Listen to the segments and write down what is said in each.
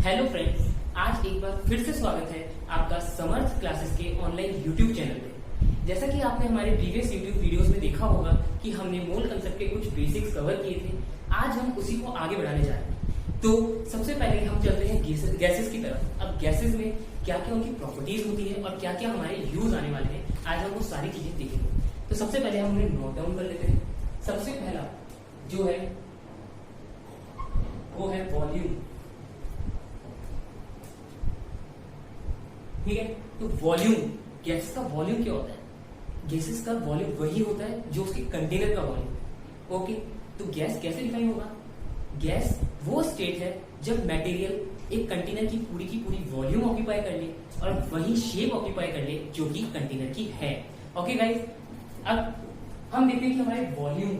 Hello friends, आज एक बार फिर से स्वागत है आपका समर्थ क्लासेस के ऑनलाइन यूट्यूब चैनल पे। जैसा कि आपने हमारे प्रीवियस यूट्यूब वीडियोस में देखा होगा कि हमने मोल कंसेप्ट के कुछ बेसिक्स कवर किए थे। आज हम उसी को आगे बढ़ाने जा रहे हैं। तो सबसे पहले हम चलते हैं गैसेस की तरफ। अब गैसेस में क्या क्या उनकी प्रॉपर्टीज होती है और क्या क्या हमारे यूज आने वाले हैं, आज हम वो सारी चीजें देखेंगे। तो सबसे पहले हम उन्हें नोट डाउन कर लेते हैं। सबसे पहला जो है वो है वॉल्यूम। ठीक है, तो वॉल्यूम, गैस का वॉल्यूम क्या होता है? गैसेस का वॉल्यूम वही होता है जो उसके कंटेनर का वॉल्यूम है। ओके, तो गैस कैसे डिफाइन होगा? गैस वो स्टेट है जब मटेरियल एक कंटेनर की पूरी वॉल्यूम ऑक्यूपाई कर ले और वही शेप ऑक्यूपाई कर ले जो कि कंटेनर की है। ओके गाइस, अब हम देखते हैं कि हमारे वॉल्यूम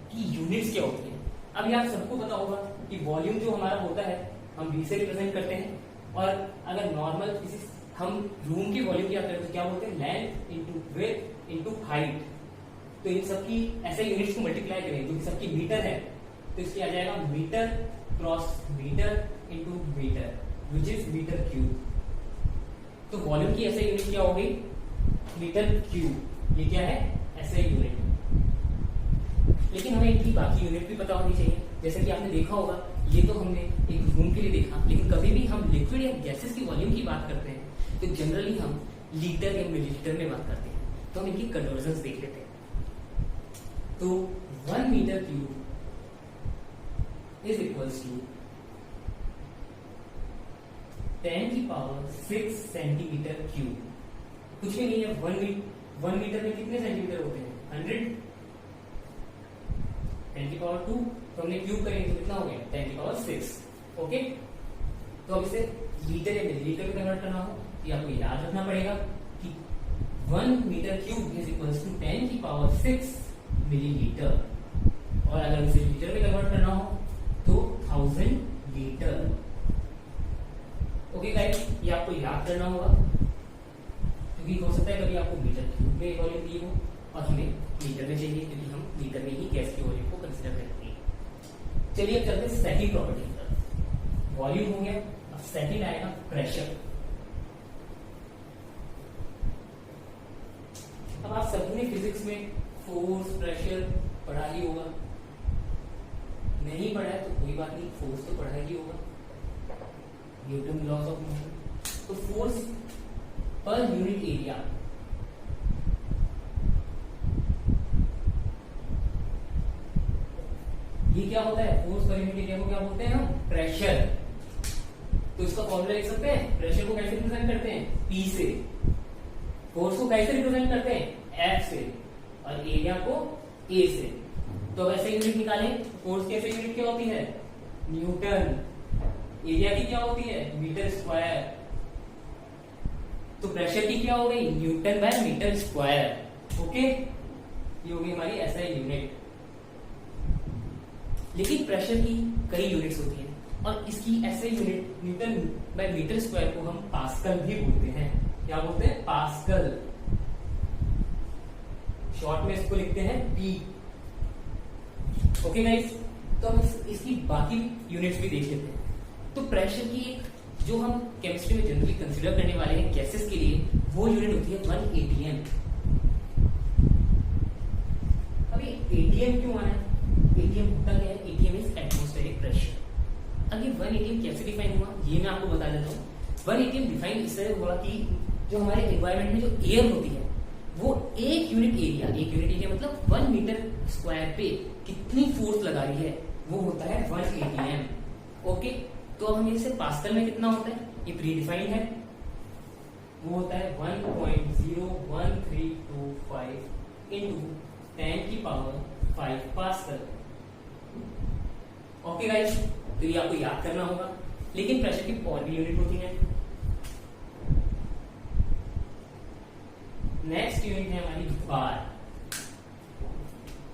की यूनिट्स क्या होती है। अब यार सबको पता होगा कि वॉल्यूम जो हमारा होता है हम वी से रिप्रेजेंट करते हैं, और अगर नॉर्मल किसी हम रूम की वॉल्यूम क्या करते हैं तो क्या बोलते हैं? Length into width into height. तो इन सबकी ऐसे यूनिट्स को मल्टीप्लाई करें जो कि सबकी मीटर है, तो इसकी आ जाएगा metre cross metre into metre which is metre cube. तो वॉल्यूम की ऐसे यूनिट क्या होगी? Metre cube. ये क्या है? ऐसे यूनिट। लेकिन हमें इनकी बाकी यूनिट भी पता होनी चाहिए। जैसे कि आपने देखा होगा, ये तो हमने एक रूम के लिए देखा, लेकिन कभी भी हम लिक्विड या गैसेस की वॉल्यूम की बात करते हैं तो जनरली हम लीटर या मिलीलीटर में बात करते हैं। तो हम इनकी कन्वर्जन्स देख लेते हैं। तो 1 metre cube is equals to 10⁶ centimetre cube. कुछ भी नहीं है। 1 मीटर में कितने सेंटीमीटर होते हैं? 100। 10⁻², तो हमने क्यूब करेंगे तो कितना हो गया? 10⁶। ओके, तो अब इसे लीटर या मिलीलीटर में कन्वर्ट करना हो तो आपको याद रखना पड़ेगा कि 1 metre cube is equals to 10⁶ millilitre, और अगर इसे लीटर में कन्वर्ट करना हो तो 1000 लीटर। ओके गाइस, ये आपको याद करना होगा क्योंकि हो सकता है कभी आपको मीटर क्यूब में वॉल्यूम दी हो और हमें लीटर में चाहिए, क्योंकि हम लीटर में ही गैस की वॉल्यूम को कंसीडर करते हैं। चलिए अब चलते हैं सेकंड प्रॉपर्टी की तरफ। वॉल्यूम हो गया, अब सेकंड आएगा प्रेशर। अब आप सभी ने फिजिक्स में फोर्स प्रेशर पढ़ा ही होगा। नहीं पढ़ा है तो कोई बात नहीं, फोर्स तो पढ़ा ही होगा, न्यूटन लॉज ऑफ मोशन। तो फोर्स पर यूनिट एरिया, ये क्या होता है? फोर्स पर यूनिट एरिया को क्या बोलते हैं हम? प्रेशर। तो इसका फॉर्मूला लिख सकते हैं। प्रेशर को कैसे रिप्रेजेंट करते हैं? P से। फोर्स को कैसे रिप्रेजेंट करते हैं? F से। और एरिया को A से। तो अब ऐसे यूनिट निकालें। फोर्स की ऐसे यूनिट क्या होती है? न्यूटन। एरिया की क्या होती है? Metre square. तो प्रेशर की क्या हो गई? Newton by metre square. Okay, ये हो गई हमारी एसआई यूनिट। लेकिन प्रेशर की कई यूनिट्स होती हैं और इसकी ऐसे unit newton by metre square को हम पास्कल भी बोलते हैं। क्या बोलते हैं? पास्कल। शॉर्ट में इसको लिखते हैं पी। ओके गाइस, तो हम इसकी बाकी यूनिट्स भी देख लेते हैं। तो प्रेशर की एक जो हम केमिस्ट्री में जनरली कंसीडर करने वाले हैं गैसेस के लिए, वो यूनिट होती है 1 atm। अभी एटीएम क्यों आना है? एटीएम होता क्या है? ATM is atmospheric pressure. अब ये 1 atm कैसे डिफाइन हुआ ये मैं आपको बता देता हूँ। 1 atm डिफाइन इस तरह हुआ कि जो हमारे एनवायरमेंट में जो एयर होती है वो एक यूनिट एरिया मतलब 1 मीटर स्क्वायर पे कितनी फोर्स लगा रही है वो होता है 1 atm। ओके, तो अब हम इसे पास्कल में कितना होता है ये प्री डिफाइंड है। वो होता है 1.01325 इंटू 10⁵ पास्कल। ओके गाइस, तो ये आपको याद करना होगा। लेकिन प्रेशर की और भी यूनिट होती है। नेक्स्ट यूनिट है हमारी बार।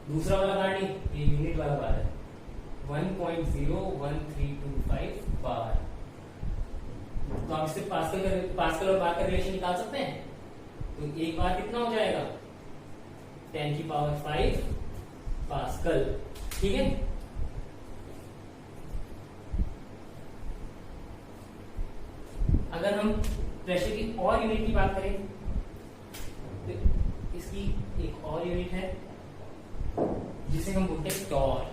दूसरा वाला बार नहीं, ये यूनिट वाला बार है। 1.01325 बार। तो आप इससे पास्कल और बार का रिलेशन निकाल सकते हैं। तो एक बार कितना हो जाएगा? 10⁵ पास्कल। ठीक है, अगर हम प्रेशर की और यूनिट की बात करें तो इसकी एक और यूनिट है जिसे हम बोलते हैं टॉर,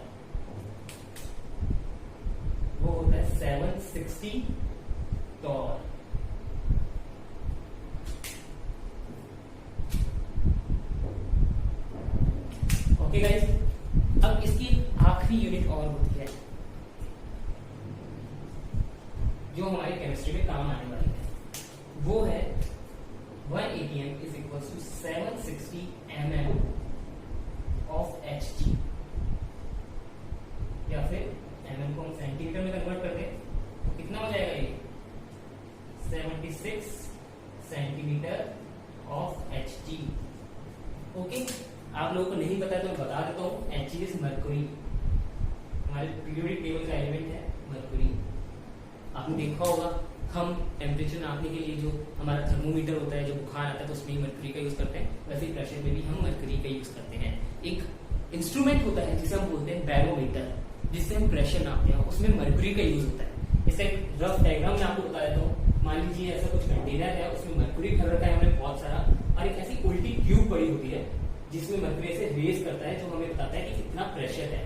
वो होता है 760 टॉर। ओके गाइस, अब इसकी आखिरी यूनिट और होती है जो हमारे केमिस्ट्री में काम आने वाली है, वो है 1 atm is equals to 760 mm of Hg, या फिर mm को हम सेंटीमीटर में कन्वर्ट कर दें तो कितना हो जाएगा ये 76 सेंटीमीटर ऑफ Hg। ओके, आप लोगों को नहीं पता तो मैं बता देता हूँ, Hg इज मरकरी, हमारे पीरियोडिक टेबल का एलिमेंट है मरकरी। आपने देखा होगा हम टेम्परेचर नापने के लिए जो हमारा थर्मोमीटर होता है, जो बुखार आता है तो उसमें मरकरी का यूज करते हैं, वैसे ही प्रेशर में भी हम मरकरी का यूज करते हैं। एक इंस्ट्रूमेंट होता है जिसे हम बोलते हैं बैरोमीटर, जिससे हम प्रेशर नापते हैं, उसमें मरकरी का यूज होता है। इसका एक रफ डायग्राम मैं आपको बता देता हूँ। मान लीजिए ऐसा कुछ कंटेनर है, उसमें मरकरी भर रखा है हमने बहुत सारा, और एक ऐसी उल्टी ट्यूब पड़ी होती है जिसमें मरकरी से रेज करता है, जो हमें बताता है कि कितना प्रेशर है।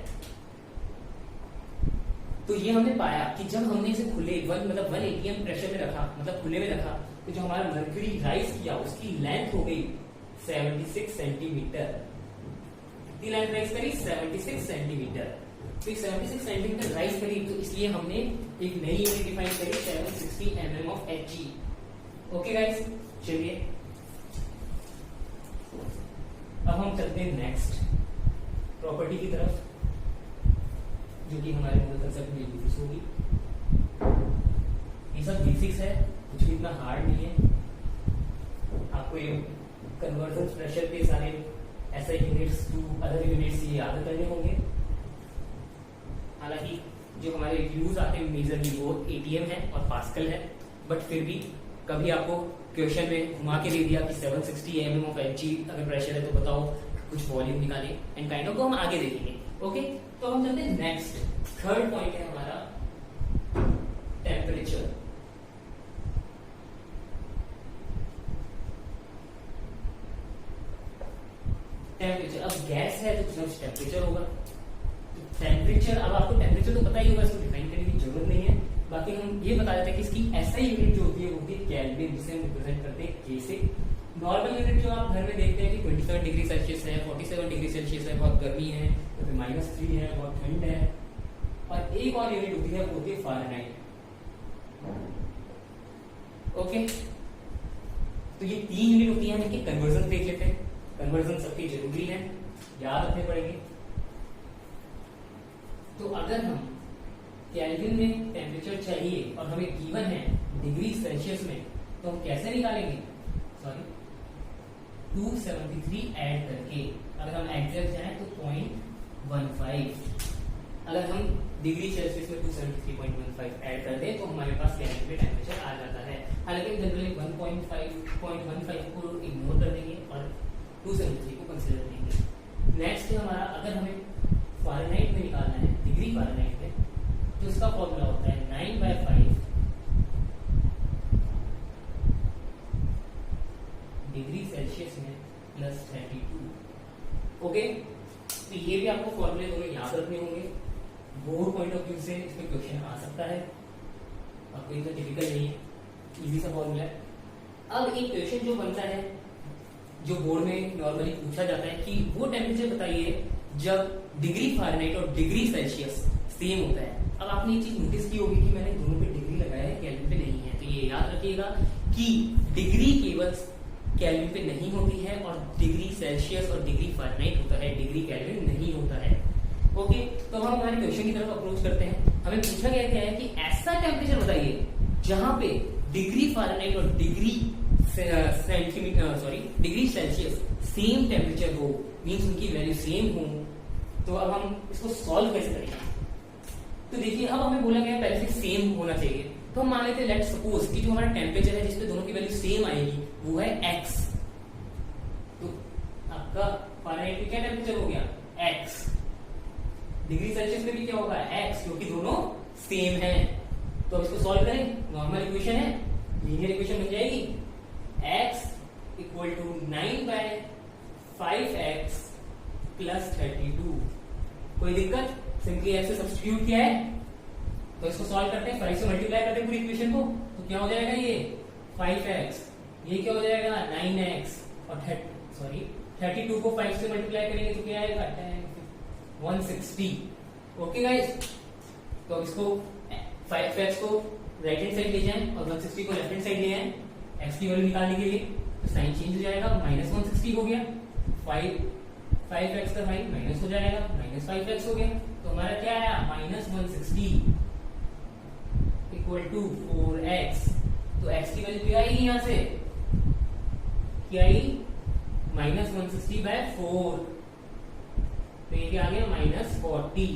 तो ये हमने पाया कि जब हमने इसे खुले 1 atm प्रेशर में रखा, मतलब खुले में रखा, तो जो हमारा मरकरी राइज किया उसकी लेंथ हो गई 76 सेंटीमीटर। कितनी लेंथ राइज करी? 76 सेंटीमीटर। तो 76 सेंटीमीटर राइज करी, तो इसलिए हमने एक नई यूनिट डिफाइन करी 760 mm of Hg। Okay guys, चलिए अब हम चलते हैं नेक्स्ट प्रॉपर्टी की तरफ, जो कि हमारे मोल कंसेप्ट में यूज होगी। ये सब बेसिक्स है, कुछ भी इतना हार्ड नहीं है। आपको ये कन्वर्जन प्रेशर के सारे ऐसे यूनिट्स टू अदर यूनिट्स ये याद करने होंगे। हालांकि जो हमारे यूज आते हैं मेजरली वो एटीएम है और पास्कल है, बट फिर भी कभी आपको क्वेश्चन में घुमा के दे दिया कि 760 mm ऑफ Hg अगर प्रेशर है तो बताओ कुछ वॉल्यूम निकालें एंड काइंड ऑफ, तो हम आगे देखेंगे। ओके, तो हम चलते हैं नेक्स्ट, थर्ड पॉइंट है हमारा टेम्परेचर। टेम्परेचर, अब गैस है तो कुछ टेम्परेचर होगा। टेम्परेचर, अब आपको टेम्परेचर तो पता ही होगा, इसको डिफाइन करने की जरूरत नहीं है। बाकी हम ये बता देते हैं कि इसकी SI यूनिट जो होती है वो होती है केल्विन, जिसे हम रिप्रेजेंट करते हैं K से। नॉर्मल यूनिट जो आप घर में देखते हैं कि 27 डिग्री सेल्सियस है, 47 डिग्री सेल्सियस है, बहुत गर्मी है, तो फिर -3 है, बहुत ठंड है। और एक और यूनिट होती है, वो होती है फारेनहाइट। ओके, तो ये 3 यूनिट होती है, इनके कन्वर्जन देख लेते हैं। कन्वर्जन सबके जरूरी है, याद रखने पड़ेंगे। तो अगर हम केल्विन में टेम्परेचर चाहिए और हमें गिवन है डिग्री सेल्सियस में, तो हम कैसे निकालेंगे? सॉरी, 273 ऐड करके। अगर हम एग्जैक्ट जाए तो 0.15। अगर हम डिग्री सेल्सियस में 273.15 ऐड कर दें तो हमारे पास केल्विन में टेम्परेचर आ जाता है। हालांकि जनरली 1.15 को इग्नोर कर देंगे और 273 को कंसिडर करेंगे। नेक्स्ट हमारा, अगर हमें फारेनहाइट में निकालना है, डिग्री फारेनहाइट में, तो इसका फॉर्मूला होता है 9/5 डिग्री सेल्सियस में प्लस 32। ओके, तो ये भी आपको फॉर्मूले दोनों याद रखने होंगे। बोर्ड पॉइंट ऑफ व्यू से इसमें क्वेश्चन आ सकता है, आपको इतना डिफिकल्ट नहीं है, इजी सा फॉर्मूला है। अब एक क्वेश्चन जो बनता है, जो बोर्ड में नॉर्मली पूछा जाता है कि वो टेम्परेचर बताइए जब डिग्री फारेनहाइट और डिग्री सेल्सियस सेम होता है। अब आपने ये चीज नोटिस की होगी कि मैंने दोनों पे डिग्री लगाया है, केल्विन पे नहीं है। तो ये याद रखिएगा कि डिग्री केवल केल्विन पे नहीं होती है और डिग्री सेल्सियस और डिग्री फारेनहाइट होता है, डिग्री केल्विन नहीं होता है। ओके, तो हम हमारे क्वेश्चन की तरफ अप्रोच करते हैं। हमें पूछा गया क्या है कि ऐसा टेम्परेचर बताइए जहां पे डिग्री फारेनहाइट और degree degree Celsius same temperature हो, मीन्स उनकी वैल्यू सेम हो। तो अब हम इसको सॉल्व कैसे करेंगे? तो देखिए, अब हमें बोला गया पहले से सेम होना चाहिए, तो हम मान लेते हैं, लेट्स सपोज कि जो हमारा टेम्परेचर है जिसपे दोनों की वैल्यू सेम आएगी वो है x। तो आपका फारेनहाइट में क्या टेम्परेचर हो गया? x। डिग्री सेल्सियस में भी क्या होगा? x, क्योंकि दोनों सेम है। तो अब इसको सॉल्व करें, नॉर्मल इक्वेशन है लीनियर इक्वेशन बन जाएगी x equal to 9/5x plus 32। कोई दिक्कत? सिंपली x से सब्स्टिट्यूट किया है तो इसको सॉल्व करते हैं, 5 से मल्टीप्लाई करते हैं पूरी इक्वेशन को, तो क्या हो जाएगा ये 5x, ये क्या हो जाएगा 9x, और 32 को 5 से मल्टीप्लाई करेंगे तो क्या आएगा 160। ओके गाइस, तो अब इसको 5x को राइट हैंड साइड ले जाएं और 160 को लेफ्ट हैंड साइड ले आए x की वैल्यू निकालने के लिए, तो साइन चेंज हो जाएगा, -160 हो गया, 5x का साइन माइनस हो जाएगा, -5x हो गया, तो हमारा क्या आया -160 इक्वल टू 4x। तो x की वैल्यू क्या आई यहां से, क्या आई -160/4, तो ये क्या आ गया -40।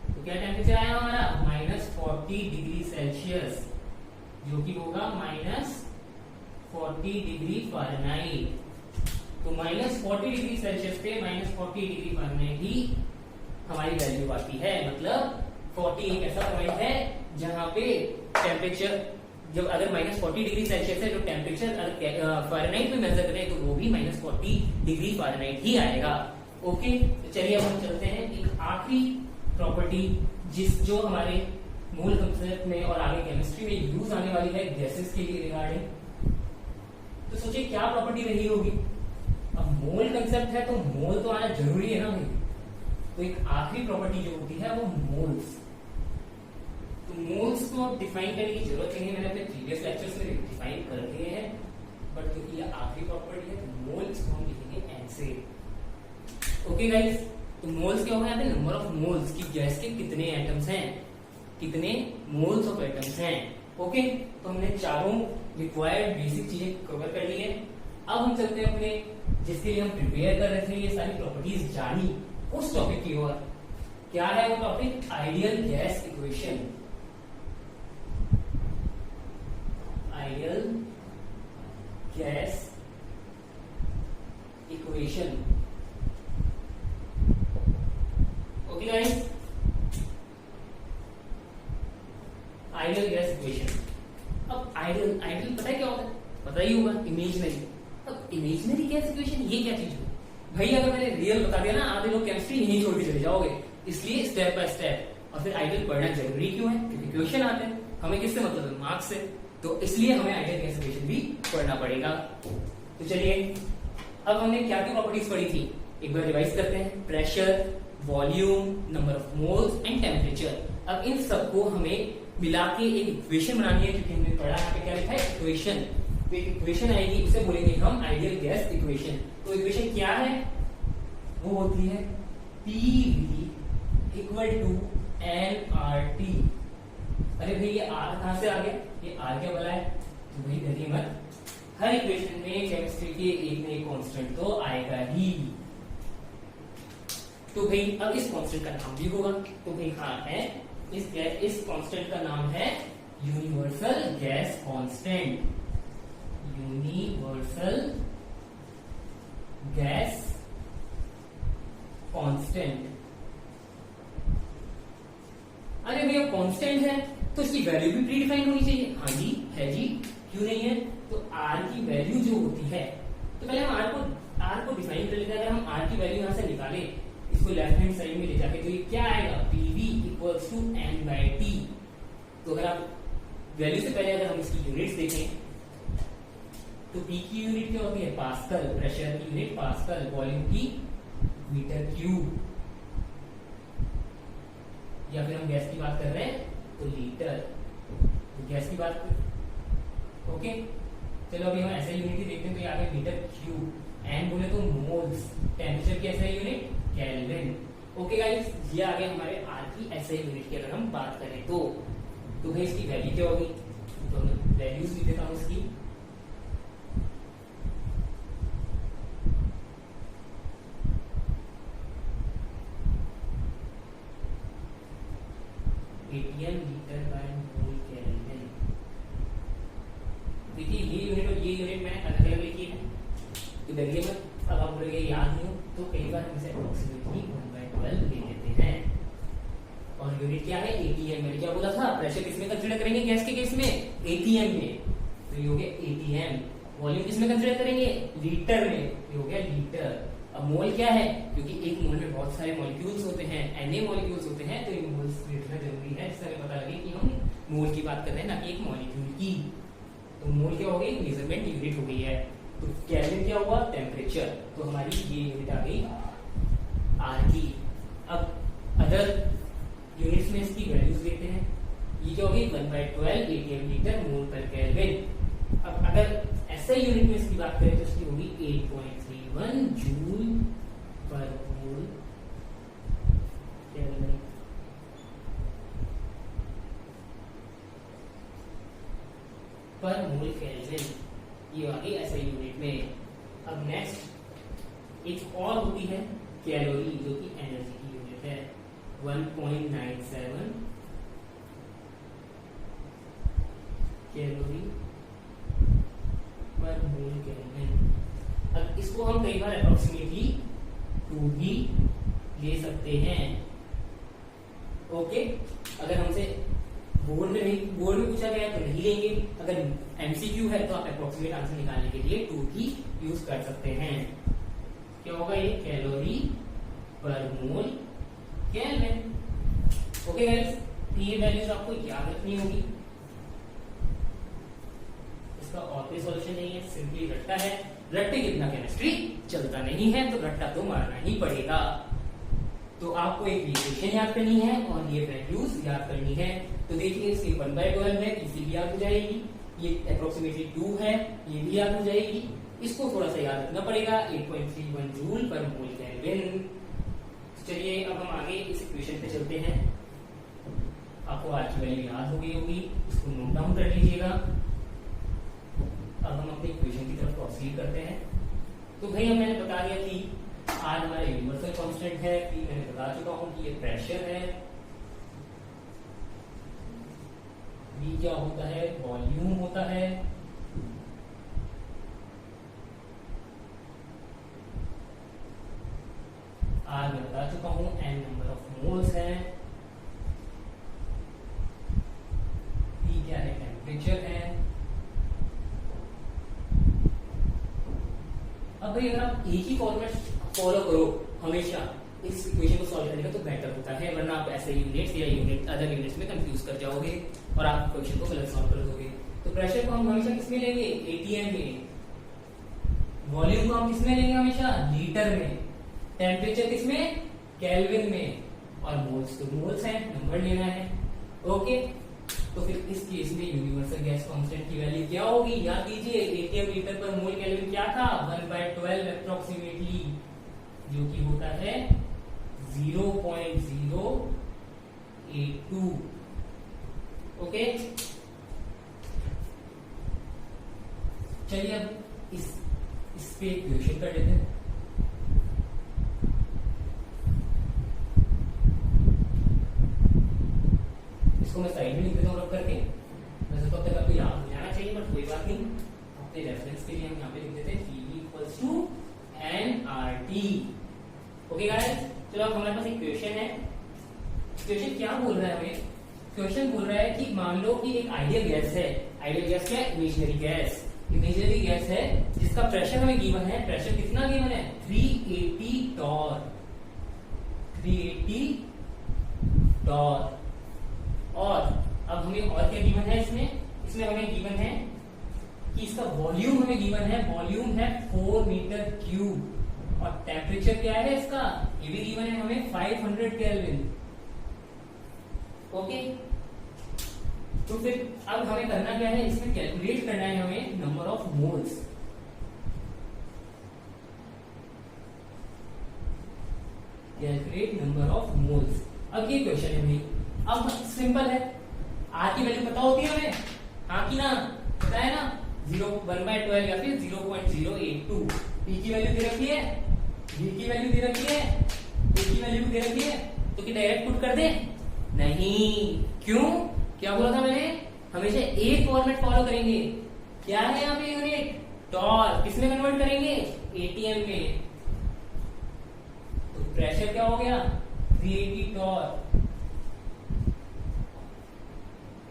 तो क्या टेम्परेचर आया हमारा -40 डिग्री सेल्सियस, जो कि होगा -40 डिग्री फ़ारेनहाइट। तो -40 डिग्री सेल्सियस पे -40 डिग्री फ़ारेनहाइट ही हमारी वैल्यू आती है। मतलब 40 एक ऐसा पॉइंट है जहां पे टेम्परेचर जब अगर -40 डिग्री सेल्सियस है तो टेम्परेचर अगर फ़ारेनहाइट में मेजर करें तो वो भी -40 डिग्री फ़ारेनहाइट ही आएगा। ओके, तो चलिए अब हम चलते हैं एक आखिरी प्रॉपर्टी जो हमारे मूल कंसेप्ट में और आगे केमिस्ट्री में यूज आने वाली है गैसेस के लिए रिगार्डिंग। तो सोचिए क्या प्रॉपर्टी रही होगी। अब मोल कंसेप्ट है तो मोल तो आना जरूरी है ना भाई, तो एक आखिरी प्रॉपर्टी जो होती है वो मोल्स। तो मोल्स को डिफाइन करने की जरूरत नहीं है, मैंने अपने प्रीवियस लेक्चर्स में डिफाइन कर दिए हैं, बट क्योंकि ये आखिरी प्रॉपर्टी है तो मोल इसको हम लिखेंगे एन से। ओके गाइस, तो मोल्स क्या होगा, यहाँ पे नंबर ऑफ मोल्स की गैस के कितने एटम्स हैं, कितने मोल्स ऑफ एटम्स हैं। ओके, तो हमने चारों रिक्वायर्ड बेसिक चीजें कवर कर ली है। अब हम चलते हैं अपने जिसके लिए हम प्रिपेयर कर रहे थे ये सारी प्रॉपर्टीज जानी उस टॉपिक की ओर। क्या है वो topic, ideal gas equation. Ideal gas equation. Okay guys, ideal gas equation. अब आइडियल पता है क्या होता है, पता ही होगा, इमेजिनरी। अब इमेजिनरी गैस इक्वेशन ये क्या चीज है भाई, अगर मैंने रियल बता दिया ना आधे लोग केमिस्ट्री यहीं छोड़ के चले जाओगे। इसलिए स्टेप बाय स्टेप, और फिर आइडियल पढ़ना जरूरी क्यों है, क्योंकि क्वेश्चन आते हैं, हमें किससे मतलब है, मार्क्स से, तो इसलिए हमें आइडियल गैस इक्वेशन भी पढ़ना पड़ेगा। तो चलिए अब हमने क्या क्या प्रॉपर्टीज पढ़ी थी एक बार रिवाइज करते हैं, pressure, volume, number of moles and temperature. अब इन सबको हमें मिला के एक इक्वेशन बनानी है, क्योंकि हमने पढ़ा यहाँ पे क्या लिखा है इक्वेशन, तो एक इक्वेशन आएगी उसे बोलेंगे हम आइडियल गैस इक्वेशन। तो इक्वेशन क्या है, वो होती है PV इक्वल टू nRT। अरे भाई ये R कहां से आ गया, ये R क्या बोला है, तो भाई डरिए मत, हर इक्वेशन में केमिस्ट्री के एक न एक कांस्टेंट तो आएगा ही। तो भाई अब इस कांस्टेंट का नाम भी होगा, तो भाई हाँ है, इस कांस्टेंट का नाम है universal gas constant. Universal gas constant. अरे भैया कांस्टेंट है तो इसकी वैल्यू भी प्रीडिफाइंड होनी चाहिए। हाँ जी है जी, क्यों नहीं है, तो आर की वैल्यू जो होती है, तो पहले हम आर को डिफाइन कर लेते हैं। अगर हम आर की वैल्यू यहां से निकाले इसको लेफ्ट हैंड साइड में ले जाके, तो ये क्या आएगा PV इक्वल्स टू n/T। तो अगर आप वैल्यू से पहले अगर हम इसकी यूनिट्स देखें तो P की यूनिट क्या होती है, पास्कल, प्रेशर की यूनिट पास्कल, वॉल्यूम की मीटर क्यूब, या फिर हम गैस की बात कर रहे हैं तो लीटर, तो गैस की बात। ओके, चलो अभी हम ऐसे यूनिट ही देखते हैं, तो यहाँ पे मीटर क्यूब, एन बोले तो मोल्स, टेम्परेचर की ऐसा यूनिट केल्विन। ओके गाइस, ये आ गया हमारे आर की ऐसे यूनिट की अगर हम बात करें तो भाई इसकी वैल्यू क्या होगी, तो मैं वैल्यूज लिख देता हूं इसकी। ATM litre by mole kelvin. देखिए ये यूनिट और ये यूनिट मैंने अलग अलग लिखी है, तो देखिए मैं अब आप बोलेंगे याद नहीं हो, तो कई बार हम इसे अप्रोक्सीमेटली 1/12 ले लेते हैं। और यूनिट क्या है, एटीएम। मैंने क्या बोला था, प्रेशर किसमें कंसीडर करेंगे गैस के केस में, एटीएम में, तो ये हो गया एटीएम। वॉल्यूम किसमें कंसीडर करेंगे, लीटर में, ये हो गया लीटर। अब मोल क्या है, क्योंकि एक मोल में बहुत सारे मॉलिक्यूल्स होते हैं, एनए मॉलिक्यूल्स होते हैं, तो ये मोल्स लिखना जरूरी है, जिससे हमें पता लगे कि हम मोल की बात कर रहे हैं, ना कि एक मॉलिक्यूल की। तो मोल क्या हो गई, मेजरमेंट यूनिट हो गई है। तो केल्विन क्या हुआ, टेम्परेचर। तो हमारी ये यूनिट आ गई आर की। अब अदर यूनिट्स में इसकी वैल्यूज देखते हैं। ये क्या होगी, 1/12 एटीएम लीटर मोल पर केल्विन। अब अगर ऐसे यूनिट में इसकी बात करें तो इसकी होगी 8.31 जूल पर मोल केल्विन। पर मोल केल्विन, ये आ गई ऐसे यूनिट में। अब नेक्स्ट एक और होती है कैलोरी, जो कि एनर्जी की यूनिट है, 1.97 कैलोरी पर मोल केल्विन। अब इसको हम कई बार अप्रोक्सीमेटली 2 भी ले सकते हैं। ओके, अगर हमसे बोर्ड में पूछा गया तो नहीं लेंगे, अगर एमसीक्यू है तो आप अप्रोक्सीमेट आंसर निकालने के लिए 2 भी यूज कर सकते हैं। क्या होगा ये, कैलोरी पर मोल केल्विन। ओके गाइस, ये वैल्यूज आपको याद रखनी होगी। इसका और कोई सॉल्यूशन नहीं है, सिंपली रट्टा है। रट्टे कितना केमिस्ट्री चलता नहीं है, तो रट्टा तो मारना ही पड़ेगा। तो आपको एक इक्वेशन याद करनी है और ये वैल्यूज याद करनी है। तो देखिए, इसकी 1/12 है, इसी भी याद हो जाएगी। ये अप्रोक्सीमेटली 2 है, ये भी याद हो जाएगी। इसको थोड़ा सा याद रखना पड़ेगा, 8.31 जूल पर मोल केल्विन। चलिए अब हम आगे इस इक्वेशन पे चलते हैं। आपको आज की वैल्यू याद हो गई होगी, इसको नोट डाउन कर लीजिएगा। अब हम अपने इक्वेशन की तरफ प्रोसीड करते हैं। तो भाई अब मैंने बता दिया कि आज हमारा यूनिवर्सल कांस्टेंट है, कि मैंने बता चुका हूं कि ये प्रेशर है, V क्या होता है, वॉल्यूम होता है, आज मैं बता चुका हूं n नंबर ऑफ मोल्स है, T क्या है, टेम्परेचर है। अब भाई अगर आप एक ही फॉर्मेट फॉलो करो हमेशा इस इक्वेशन को सॉल्व करने का तो बेटर होता है, वरना आप ऐसे यूनिट्स या अदर यूनिट्स में कंफ्यूज कर जाओगे और आप क्वेश्चन को गलत सॉल्व कर दोगे। तो प्रेशर को हम हमेशा किसमें लेंगे, एटीएम में। वॉल्यूम को हम किसमें लेंगे, हमेशा लीटर में। टेम्परेचर किसमें, केल्विन में। और मोल्स तो मोल्स है, नंबर लेना है। ओके, तो फिर इस केस में यूनिवर्सल गैस कांस्टेंट की वैल्यू क्या होगी, याद कीजिए, एटीएम लीटर पर मोल केल्विन क्या था, 1/12 अप्रोक्सीमेटली, जो कि होता है 0.082। ओके, चलिए अब इस पे क्वेश्चन कर लेते हैं। इसको मैं साइड में लिख देता हूँ रब करके, वैसे तो अब तक आपको याद हो जाना चाहिए, बट कोई बात नहीं, अपने रेफरेंस के लिए हम यहाँ पे लिख देते हैं PV=nRT। ओके गाइस, चलो अब हमारे पास एक क्वेश्चन है। क्वेश्चन क्या बोल रहा है हमें, क्वेश्चन बोल रहा है कि मान लो कि एक आइडियल गैस है। आइडियल गैस क्या है, इमेजिनरी गैस। इमेजिनरी गैस है जिसका प्रेशर हमें गिवन है। प्रेशर कितना गिवन है, 380 टॉर। 380 टॉर। और अब हमें और क्या गिवन है इसमें हमें गिवन है कि इसका वॉल्यूम हमें गिवन है। वॉल्यूम है 4 मीटर क्यूब। और टेम्परेचर क्या है इसका, ये भी गिवन है हमें, 500 केल्विन। ओके, तो फिर अब हमें करना क्या है, इसमें कैलकुलेट करना है हमें number of moles. Calculate number of moles. अब ये क्वेश्चन है भाई, अब सिंपल है, आर की वैल्यू पता होती है हमें, हाँ की ना, पता है ना, 1/12 या फिर 0.082। पी की वैल्यू दे रखी है, वी की वैल्यू दे रखी है, ए की वैल्यू दे रखी है, तो क्या डायरेक्ट पुट कर दे, नहीं। क्यों, क्या बोला था मैंने, हमेशा एक फॉर्मेट फॉलो करेंगे। क्या है यहाँ पे यूनिट, टॉर। किसमें कन्वर्ट करेंगे, एटीएम में। तो प्रेशर क्या हो गया, 380 टॉर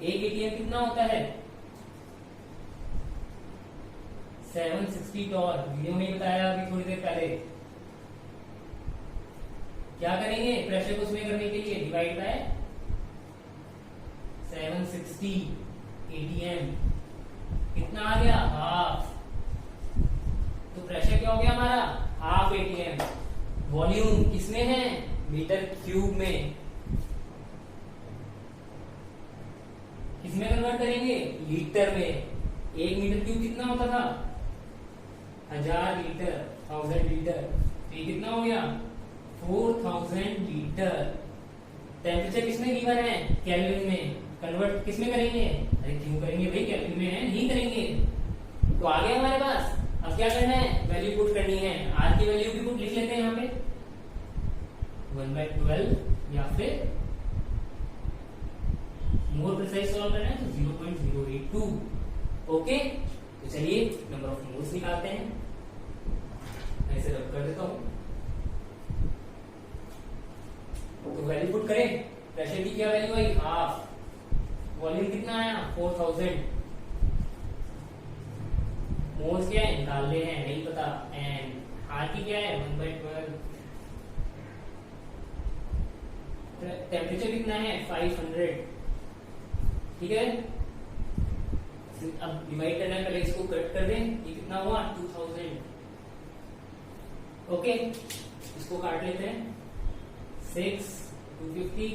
एक एटीएम कितना होता है 760 टॉर। वीडियो में ही बताया अभी थोड़ी देर पहले। क्या करेंगे प्रेशर को उसमें करने के लिए डिवाइड बाय 760 एटीएम कितना आ गया हाफ। तो प्रेशर क्या हो गया हमारा हाफ एटीएम। वॉल्यूम किसमें है मीटर क्यूब में। किसमें कन्वर्ट करेंगे लीटर में। एक मीटर क्यूब कितना होता था 1000 लीटर 1000 लीटर। ये कितना हो गया 4000 लीटर। टेम्परेचर किसमें गिवन है केल्विन में। कन्वर्ट किसमें करेंगे अरे क्यों करेंगे भाई केल्विन में है नहीं करेंगे। तो आ गया हमारे पास। अब क्या करना है वैल्यू पुट करनी है। आर की वैल्यू भी पुट लिख लेते हैं यहाँ पे 1/12 या फिर मोर प्रिसाइज सॉल्व करना है तो 0.082। ओके तो चलिए नंबर ऑफ मोल्स निकालते हैं। ऐसे रब कर देता हूं। तो वैल्यू पुट करें। प्रेशर की क्या वैल्यू आई हाफ। वॉल्यूम कितना आया 4000। मोल्स क्या है निकालने हैं नहीं पता। एंड आर की क्या है 1/12। टेम्परेचर कितना है 500। ठीक है अब डिवाइड करना है पहले इसको कट कर दें। ये कितना हुआ 2000। ओके इसको काट लेते हैं 6 250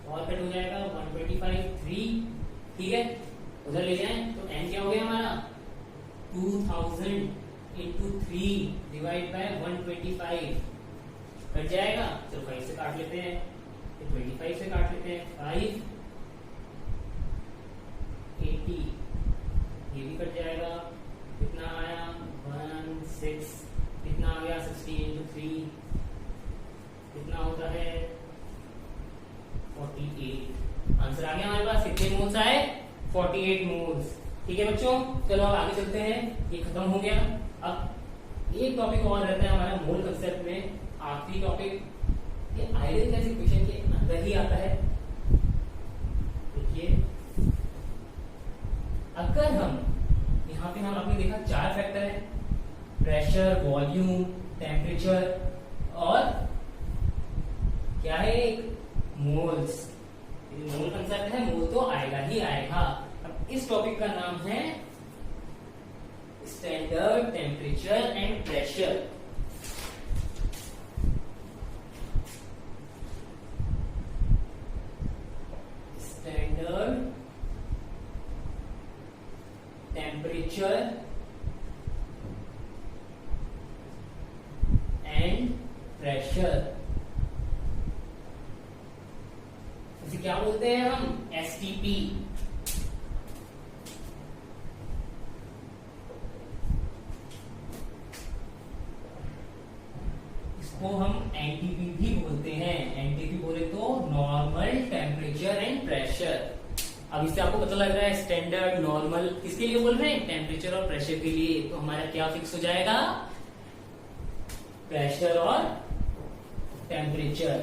और कट हो जाएगा 125 3। ठीक है उधर ले जाएं तो n क्या हो गया हमारा 2000 इंटू 3 डिवाइड बाय 125 कट जाएगा। चलो 5 से काट लेते हैं 25 से काट लेते हैं 5 80 ये भी कट जाएगा। कितना आया 16 कितना आ गया 60 इंटू 3 कितना होता है 48। आंसर आ गया हमारे पास। कितने मोल्स आए 48 मोल्स। ठीक है बच्चों चलो अब आगे चलते हैं। ये खत्म हो गया। अब एक टॉपिक और रहता है हमारा मोल कंसेप्ट में आखिरी टॉपिक। ये आइडियल गैस इक्वेशन के अंदर ही आता है। देखिए अगर हम यहाँ पे हम आपने देखा 4 फैक्टर है प्रेशर वॉल्यूम टेम्परेचर और क्या है एक मोल्स। मोल कंसेप्ट है मोल तो आएगा ही आएगा। अब इस टॉपिक का नाम है standard temperature and pressure. Standard temperature and pressure. इसे क्या बोलते हैं हम एसटीपी। इसको हम एनटीपी भी बोलते हैं। एनटीपी बोले तो नॉर्मल टेम्परेचर एंड प्रेशर। अब इससे आपको पता लग रहा है स्टैंडर्ड नॉर्मल किसके लिए बोल रहे हैं टेम्परेचर और प्रेशर के लिए। तो हमारा क्या फिक्स हो जाएगा प्रेशर और टेम्परेचर।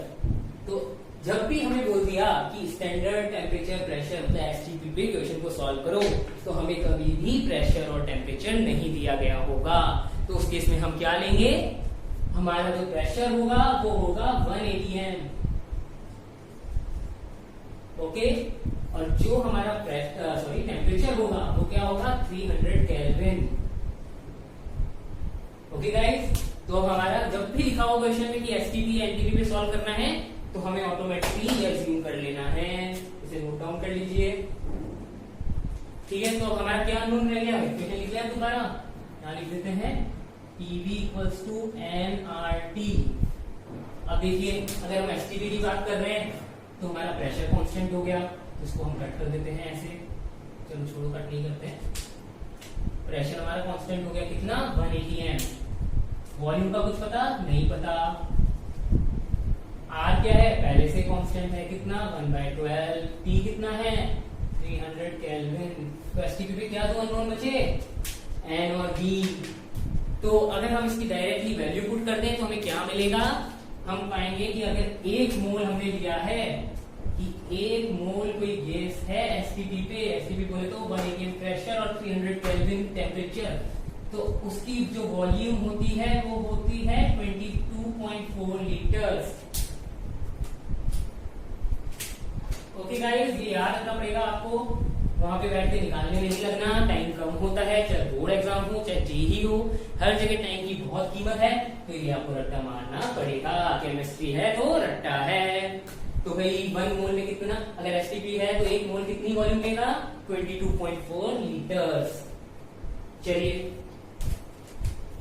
तो जब भी हमें बोल दिया कि स्टैंडर्ड टेम्परेचर प्रेशर मतलब एसटीपी पे क्वेश्चन को सॉल्व करो तो हमें कभी भी प्रेशर और टेम्परेचर नहीं दिया गया होगा। तो उस केस में हम क्या लेंगे हमारा जो प्रेशर होगा वो होगा 1 atm। ओके और जो हमारा टेम्परेचर होगा वो क्या होगा 300 केल्विन। ओके गाइस तो अब हमारा जब भी लिखा होगा क्वेश्चन में कि एसटीपी एनटीपी पे सॉल्व करना है तो हमें ऑटोमेटिकली एज्यूम कर लेना है। इसे नोट डाउन कर लीजिए। ठीक है तो अब हमारा क्या अननोन रह गया इक्वेशन लिख लिया दोबारा। यहाँ लिख देते हैं PV इक्वल्स टू nRT। अब देखिए अगर हम एसटीपी की बात कर रहे हैं तो हमारा प्रेशर कांस्टेंट हो गया। इसको हम कट कर देते हैं ऐसे। चलो छोड़ो कट नहीं करते हैं। प्रेशर हमारा कांस्टेंट हो गया कितना 1 atm। वॉल्यूम का कुछ पता नहीं पता। आर क्या है पहले से कांस्टेंट है कितना 1/12। टी कितना है 300 केल्विन। तो एसटीपी पे क्या दो अननोन बचे एन और बी। तो अगर हम इसकी डायरेक्टली वैल्यू पुट कर दें तो हमें क्या मिलेगा। हम पाएंगे कि अगर 1 मोल हमने लिया है कि एक मोल कोई गैस है एसटीपी पे, एसटीपी बोले तो 1 atm प्रेशर और 300 केल्विन टेम्परेचर, तो उसकी जो वॉल्यूम होती है वो होती है 22.4 लीटर्स। ओके गाइस, ये याद रखना पड़ेगा आपको, वहां पे बैठ के निकालने में नहीं लगना, टाइम कम होता है, चाहे बोर्ड एग्जाम हो चाहे जेई हो, हर जगह टाइम की बहुत कीमत है, तो ये आपको रट्टा मारना पड़ेगा। केमिस्ट्री है तो रट्टा है। तो भाई 1 मोल में कितना, अगर एसटीपी है तो 1 मोल कितनी वॉल्यूम देगा, 22.4 लीटर्स। चलिए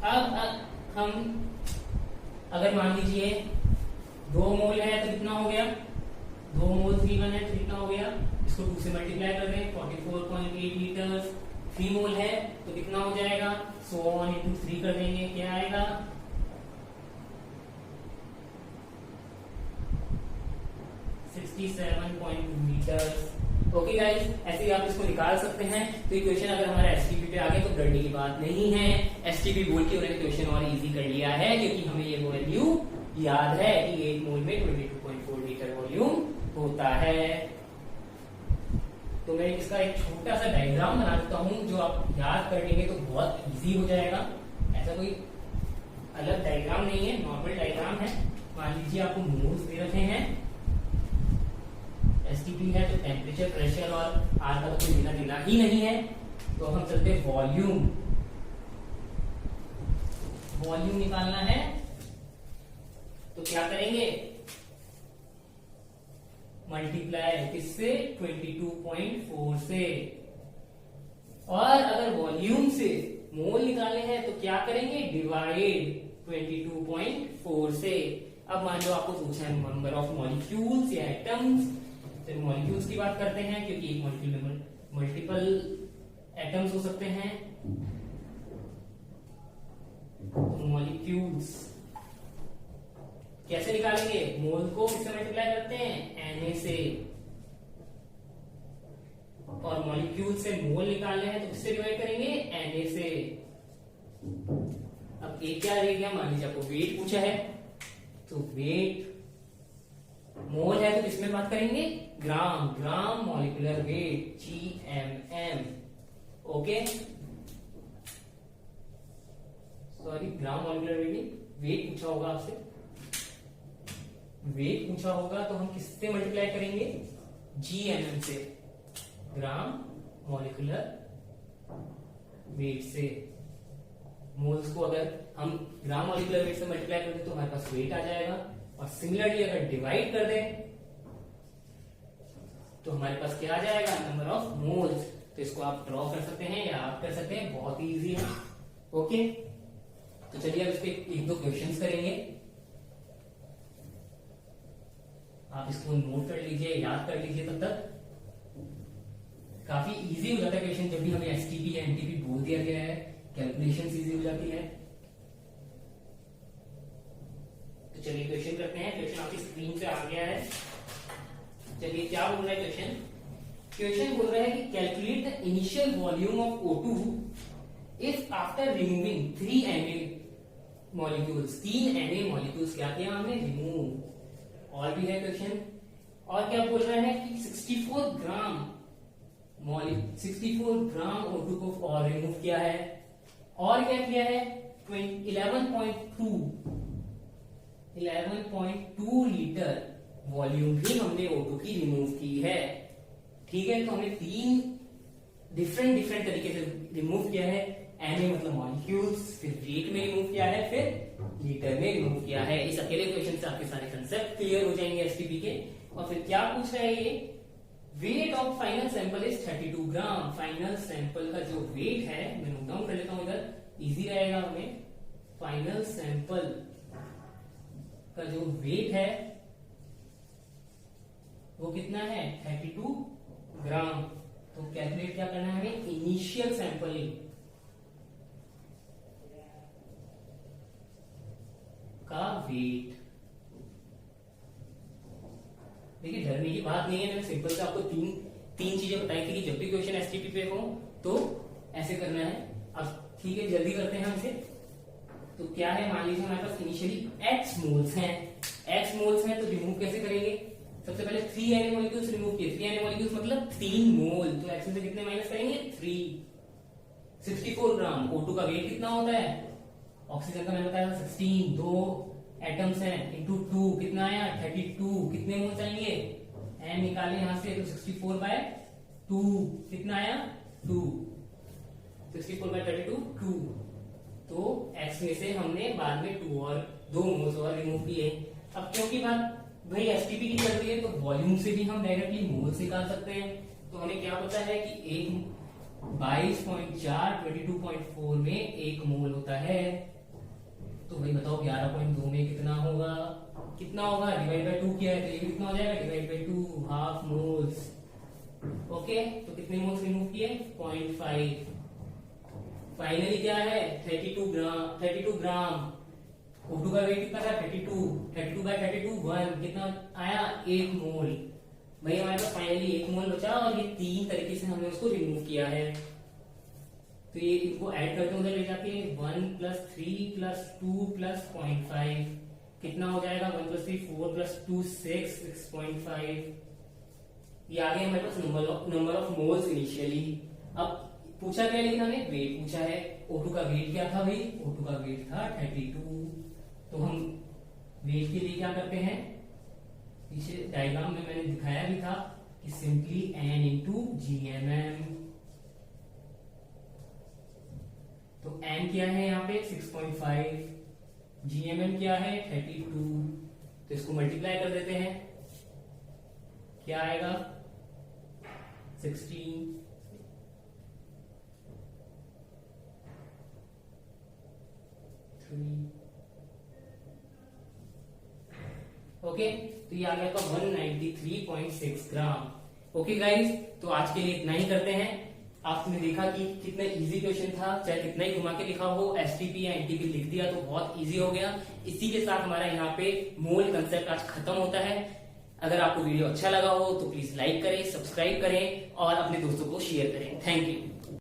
अब हम अगर मान लीजिए 2 मोल है तो कितना हो गया, 2 मोल 3 है तो कितना हो गया, इसको 2 से मल्टीप्लाई कर दें 44.8 लीटर्स। 3 मोल है तो कितना हो जाएगा, 100 into 3 कर देंगे, क्या आएगा 67.2 लीटर्स। ओके गाइस, ऐसे ही आप इसको निकाल सकते हैं। तो ये क्वेश्चन अगर हमारा एसटीपी पे आ गया तो डरने की बात नहीं है, एसटीपी बोल के उन्होंने क्वेश्चन और इजी कर लिया है, क्योंकि हमें ये वैल्यू याद है कि 1 मोल में 22.4 लीटर वॉल्यूम होता है। तो मैं इसका एक छोटा सा डायग्राम बना देता हूं, जो आप याद कर लेंगे तो बहुत इजी हो जाएगा। ऐसा कोई अलग डायग्राम नहीं है, नॉर्मल डायग्राम है। मान लीजिए आपको मोल्स दे रखे हैं, एसटीपी है तो टेम्परेचर, प्रेशर और आर का तो कोई लेना देना ही नहीं है। तो हम चलते वॉल्यूम, वॉल्यूम निकालना है तो क्या करेंगे, मल्टीप्लाई किससे, 22.4 से। और अगर वॉल्यूम से मोल निकालने हैं तो क्या करेंगे, डिवाइड 22.4 से। अब मान लो आपको पूछा है नंबर ऑफ मॉलिक्यूल्स या एटम्स, तो मॉलिक्यूल्स की बात करते हैं, क्योंकि एक मॉलिक्यूल में मल्टीपल एटम्स हो सकते हैं। मॉलिक्यूल्स कैसे निकालेंगे, मोल को किससे मल्टीप्लाई करते हैं, Na से, और मॉलिक्यूल से मोल निकालने हैं तो किससे डिवाइड करेंगे, Na से। अब एक क्या रह गया, मान लीजिए आपको वेट पूछा है, तो वेट मोल है तो किसमें बात करेंगे, gram, gram molecular weight, GMM। Okay, sorry gram molecular weight पूछा होगा आपसे, वेट पूछा होगा तो हम किससे मल्टीप्लाई करेंगे, GMM से, ग्राम मॉलिक्यूलर वेट से। मोल्स को अगर हम ग्राम मॉलिक्यूलर वेट से मल्टीप्लाई कर दें तो हमारे पास वेट आ जाएगा, और सिमिलरली अगर डिवाइड कर दें तो हमारे पास क्या आ जाएगा, नंबर ऑफ मोल्स। तो इसको आप ड्रॉ कर सकते हैं या आप कर सकते हैं, बहुत ही इजी है। ओके, तो चलिए अब इस पे 1-2 क्वेश्चंस करेंगे, आप इसको नोट कर लीजिए, याद कर लीजिए, तब तक काफी इजी हो जाता है क्वेश्चन जब भी हमें एसटीपी या एनटीपी बोल दिया गया है, कैलकुलेशन इजी हो जाती है। तो चलिए क्वेश्चन करते हैं, क्वेश्चन आपकी स्क्रीन पे आ गया है। चलिए क्या बोल रहा है क्वेश्चन, क्वेश्चन बोल रहा है कि calculate the initial volume of O2 if after removing 3 Na molecules, 3 Na molecules क्या किया हमने, रिमूव। और भी है क्वेश्चन, और क्या बोल रहा है कि 64 ग्राम O2 को और रिमूव किया है, और क्या किया है 11.2 लीटर वॉल्यूम भी हमने O2 की रिमूव की है। ठीक है, तो हमने 3 डिफरेंट तरीके से रिमूव किया है, Na मतलब मॉलिक्यूल्स, फिर वेट में रिमूव किया है, फिर लीटर में रिमूव किया है। इस अकेले क्वेश्चन से आपके सारे कंसेप्ट क्लियर हो जाएंगे एसटीपी के। और फिर क्या पूछ रहा है ये, weight of final sample is 32 gram. Final sample का जो वेट है, मैं नोट डाउन कर लेता हूं इधर, इजी रहेगा हमें। फाइनल सैंपल का जो वेट है वो कितना है, 32 ग्राम। तो कैलकुलेट क्या करना है हमें, इनिशियल सैंपलिंग का वेट। देखिए डरने की बात नहीं है, मैंने सिंपल से आपको तीन चीजें बताई थी कि जब भी क्वेश्चन एसटीपी पे हो तो ऐसे करना है। अब ठीक है, जल्दी करते हैं हमसे। तो क्या है, मान लीजिए हमारे पास इनिशियली x मोल्स हैं, तो रिमूव कैसे करेंगे, सबसे पहले 3 Na मॉलिक्यूल्स रिमूव किए। 3 Na मॉलिक्यूल्स मतलब 3 मोल। तो एक्शन से कितने माइनस करेंगे? 3। 64 ग्राम। O2 का वेट कितना होता है? ऑक्सीजन का मैंने बताया 16, 2 एटम्स हैं इंटू 2 कितना आया? 32। कितने मोल चाहिए? एन निकाले यहां से तो 64/2 कितना आया? 2। 64/32 2। तो एक्स में से हमने बाद में 2 और 2 मोल्स और रिमूव किए। अब क्योंकि बात भाई एसटीपी की चल रही है तो वॉल्यूम से भी हम डायरेक्टली मोल से निकाल सकते हैं। तो हमें क्या पता है कि एक 22.4 22.4 में 1 मोल होता है। तो भाई बताओ 11.2 में कितना होगा? कितना होगा? डिवाइड बाय 2 किया है तो ये कितना हो जाएगा? Divide by 2 half moles. Okay, तो कितने मोल्स रिमूव किए? 0.5। फाइनली क्या है? 32 ग्राम। O2 का वेट कितना था? 32/32 1 कितना आया? 1 मोल। भाई हमारे पास फाइनली 1 मोल बचा और ये 3 तरीके से हमने उसको रिमूव किया है। तो ये इनको ऐड करके उधर ले जाके 1 + 3 + 2 + 0.5 कितना हो जाएगा? 1 + 3 4 + 2 6 6.5। ये आ गया हमारे पास नंबर ऑफ मोल्स इनिशियली। अब पूछा क्या? लेकिन हमें वेट पूछा है। O2 का वेट क्या था भाई? O2 का वेट था 32। तो हम वेट के लिए क्या करते हैं? पीछे डायग्राम में मैंने दिखाया भी था कि सिंपली N × GMM। तो N क्या है यहाँ पे? 6.5। GMM क्या है? 32। तो इसको मल्टीप्लाई कर देते हैं। क्या आएगा? 16। ओके, तो ये आ गया आपका 193.6 ग्राम। ओके गाइस, तो आज के लिए इतना ही करते हैं। आपने देखा कि कितना इजी क्वेश्चन था, चाहे कितना ही घुमा के लिखा हो, एसटीपी या एनटीपी लिख दिया तो बहुत इजी हो गया। इसी के साथ हमारा यहाँ पे मोल कंसेप्ट आज खत्म होता है। अगर आपको वीडियो अच्छा लगा हो तो प्लीज लाइक करें, सब्सक्राइब करें और अपने दोस्तों को शेयर करें। Thank you.